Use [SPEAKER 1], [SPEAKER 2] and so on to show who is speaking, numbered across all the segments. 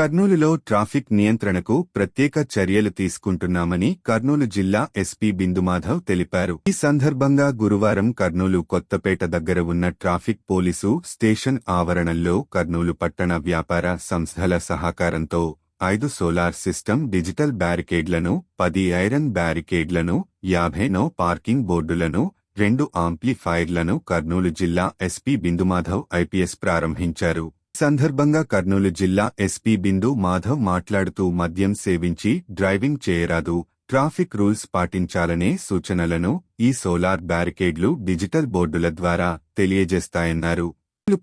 [SPEAKER 1] కర్నూలులో ట్రాఫిక్ నియంత్రణకు ప్రత్యేక చర్యలు తీసుకుంటున్నామని కర్నూలు జిల్లా ఎస్పీ బిందుమాధవ్ తెలిపారు. ఈ సందర్భంగా గురువారం కర్నూలు కొత్తపేట దగ్గర ఉన్న ట్రాఫిక్ పోలీసు స్టేషన్ ఆవరణలో కర్నూలు పట్టణ వ్యాపార సంస్థల సహకారంతో 5 సోలార్ సిస్టమ్ డిజిటల్ బ్యారికేడ్లను, 10 ఐరన్ బ్యారికేడ్లను, 50 నో పార్కింగ్ బోర్డులను, 2 ఆంప్లిఫైర్లను కర్నూలు జిల్లా ఎస్పీ బిందుమాధవ్ ఐపీఎస్ ప్రారంభించారు. సందర్భంగా కర్నూలు జిల్లా ఎస్పీ బిందు మాధవ్ మాట్లాడుతూ మద్యం సేవించి డ్రైవింగ్ చేయరాదు, ట్రాఫిక్ రూల్స్ పాటించాలనే సూచనలను ఈ సోలార్ బ్యారికేడ్లు డిజిటల్ బోర్డుల ద్వారా తెలియజేస్తాయన్నారు.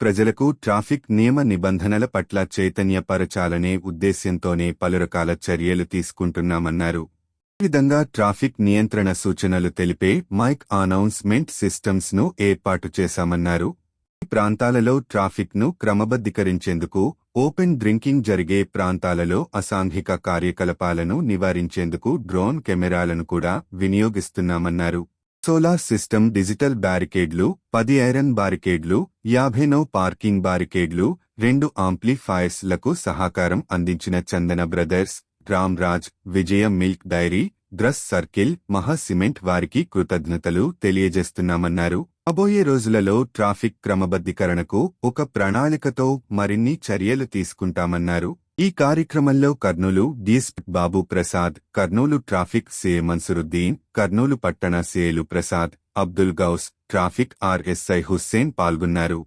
[SPEAKER 1] ప్రజలకు ట్రాఫిక్ నియమ నిబంధనల పట్ల చైతన్యపరచాలనే ఉద్దేశ్యంతోనే పలు రకాల చర్యలు తీసుకుంటున్నామన్నారు. ఈ విధంగా ట్రాఫిక్ నియంత్రణ సూచనలు తెలిపే మైక్ అనౌన్స్మెంట్ సిస్టమ్స్ ను ఏర్పాటు చేశామన్నారు. ఈ ప్రాంతాలలో ట్రాఫిక్ ను క్రమబద్ధీకరించేందుకు, ఓపెన్ డ్రింకింగ్ జరిగే ప్రాంతాలలో అసాంఘిక కార్యకలాపాలను నివారించేందుకు డ్రోన్ కెమెరాలను కూడా వినియోగిస్తున్నామన్నారు. సోలార్ సిస్టమ్ డిజిటల్ బ్యారికేడ్లు, 10 ఐరన్ బ్యారికేడ్లు, 50 నో పార్కింగ్ బ్యారికేడ్లు, 2 ఆంప్లిఫైర్స్ లకు సహకారం అందించిన Chandana brothers, Ram Raj, Vijaya milk dairy, dress circle, Maha cement వారికి కృతజ్ఞతలు తెలియజేస్తున్నామన్నారు. రాబోయే రోజులలో ట్రాఫిక్ క్రమబద్ధీకరణకు ఒక ప్రణాళికతో మరిన్ని చర్యలు తీసుకుంటామన్నారు. ఈ కార్యక్రమంలో కర్నూలు డీఎస్పీ బాబు ప్రసాద్, కర్నూలు ట్రాఫిక్ సీఏ మన్సూరుద్దీన్, కర్నూలు పట్టణ సీఏలు ప్రసాద్, అబ్దుల్ గౌస్, ట్రాఫిక్ ఆర్ఎస్ఐ హుస్సేన్ పాల్గొన్నారు.